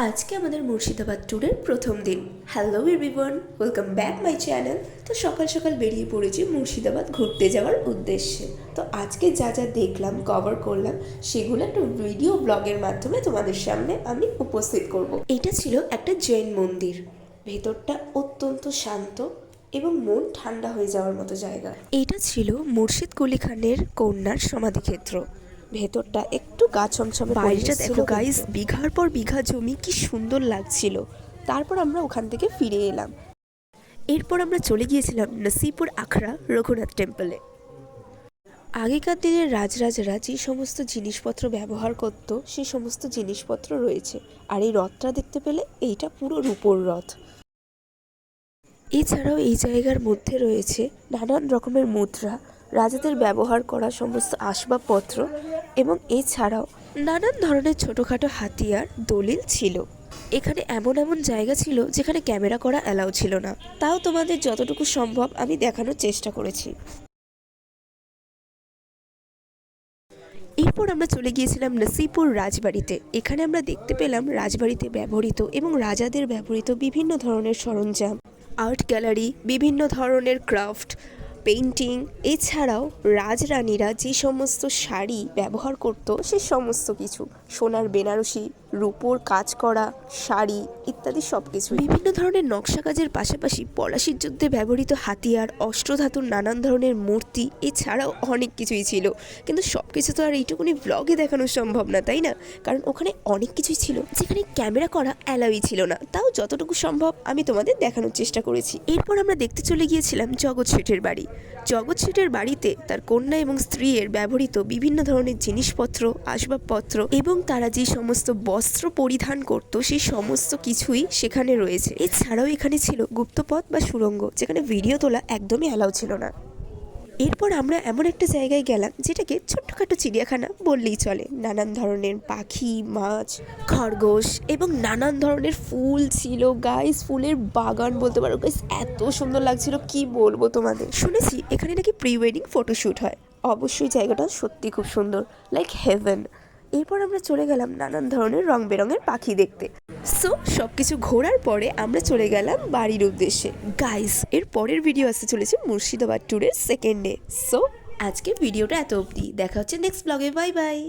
আজকে আমাদের মুর্শিদাবাদ ট্যুরের প্রথম দিন। Hello everyone, welcome back my channel. তো সকাল সকাল বেরিয়ে পড়েছি মুর্শিদাবাদ ঘুরতে যাওয়ার উদ্দেশ্যে। তো আজকে যা যা দেখলাম, কভার করলাম, সেগুলো একটা ভিডিও ব্লগের মাধ্যমে তোমাদের সামনে আমি উপস্থিত করব। এটা ছিল একটা জৈন মন্দির। ভেতরটা অত্যন্ত শান্ত এবং মন ঠান্ডা হয়ে যাওয়ার মতো জায়গা। এটা ছিল মুর্শিদ কুলি খানের কন্যার সমাধিক্ষেত্র। ভেতরটা একটু গা ছমছমে। বাইরেটা দেখো গাইস, বিঘার পর বিঘা জমি, কি সুন্দর লাগছিল। তারপর আমরা ওখান থেকে ফিরে এলাম। এরপর আমরা চলে গিয়েছিলাম নসিপুর আখড়া রঘুনাথ টেম্পলে। আগেকার দিনের রাজরাজারা যে সমস্ত জিনিসপত্র ব্যবহার করত, সেই সমস্ত জিনিসপত্র রয়েছে। আর এই রথটা দেখতে পেলে, এইটা পুরো রূপোর রথ। এছাড়াও এই জায়গার মধ্যে রয়েছে নানান রকমের মুদ্রা, রাজাদের ব্যবহার করা সমস্ত আসবাবপত্র এবং এছাড়াও নানান ধরনের ছোটোখাটো হাতিয়ার, দলিল ছিল। এখানে এমন এমন জায়গা ছিল যেখানে ক্যামেরা করা অ্যালাউ ছিল না, তাও তোমাদের যতটুকু সম্ভব আমি দেখানোর চেষ্টা করেছি। এরপর আমরা চলে গিয়েছিলাম নসিপুর রাজবাড়িতে। এখানে আমরা দেখতে পেলাম রাজবাড়িতে ব্যবহৃত এবং রাজাদের ব্যবহৃত বিভিন্ন ধরনের সরঞ্জাম, আর্ট গ্যালারি, বিভিন্ন ধরনের ক্রাফট, পেইন্টিং। এছাড়াও রাজরানীরা যে সমস্ত শাড়ি ব্যবহার করত, সে সমস্ত কিছু, সোনার বেনারসি, রূপোর কাজ করা শাড়ি ইত্যাদি সব কিছু। বিভিন্ন ধরনের নকশা কাজের পাশাপাশি পলাশির যুদ্ধে ব্যবহৃত হাতিয়ার, অষ্টধাতুর নানান ধরনের মূর্তি, এছাড়াও অনেক কিছুই ছিল। কিন্তু সব কিছু তো আর এইটুকুনি ব্লগে দেখানো সম্ভব না, তাই না? কারণ ওখানে অনেক কিছুই ছিল যেখানে ক্যামেরা করা অ্যালাউই ছিল না, তাও যতটুকু সম্ভব আমি তোমাদের দেখানোর চেষ্টা করেছি। এরপর আমরা দেখতে চলে গিয়েছিলাম জগৎ শেঠের বাড়ি। জগৎ শেঠের বাড়িতে তার কন্যা এবং স্ত্রীর ব্যবহৃত বিভিন্ন ধরনের জিনিসপত্র, আসবাবপত্র এবং তারা যে সমস্ত বস্ত্র পরিধান করত, সেই সমস্ত কিছুই সেখানে রয়েছে। এছাড়াও এখানে ছিল গুপ্তপথ বা সুড়ঙ্গ, যেখানে ভিডিও তোলা একদমই অ্যালাউ ছিল না। এরপর আমরা এমন একটা জায়গায় গেলাম যেটাকে ছোট্টখাটো চিড়িয়াখানা বললেই চলে। নানান ধরনের পাখি, মাছ, খরগোশ এবং নানান ধরনের ফুল ছিল। গাইস, ফুলের বাগান বলতে পারো। গাইস, এত সুন্দর লাগছিল, কি বলবো তোমাদের। শুনেছি এখানে নাকি প্রি ওয়েডিং ফটোশ্যুট হয়। অবশ্যই জায়গাটা সত্যি খুব সুন্দর, লাইক হেভেন। এরপর আমরা চলে গেলাম নানান ধরনের রং বেরঙের পাখি দেখতে। সো সব কিছু ঘোরার পরে আমরা চলে গেলাম বাড়ির উদ্দেশ্যে। গাইস, এর পরের ভিডিও আসতে চলেছে মুর্শিদাবাদ ট্যুরের সেকেন্ড ডে। সো আজকে ভিডিওটা এত অবধি, দেখা হচ্ছে নেক্সট ব্লগে। Bye bye.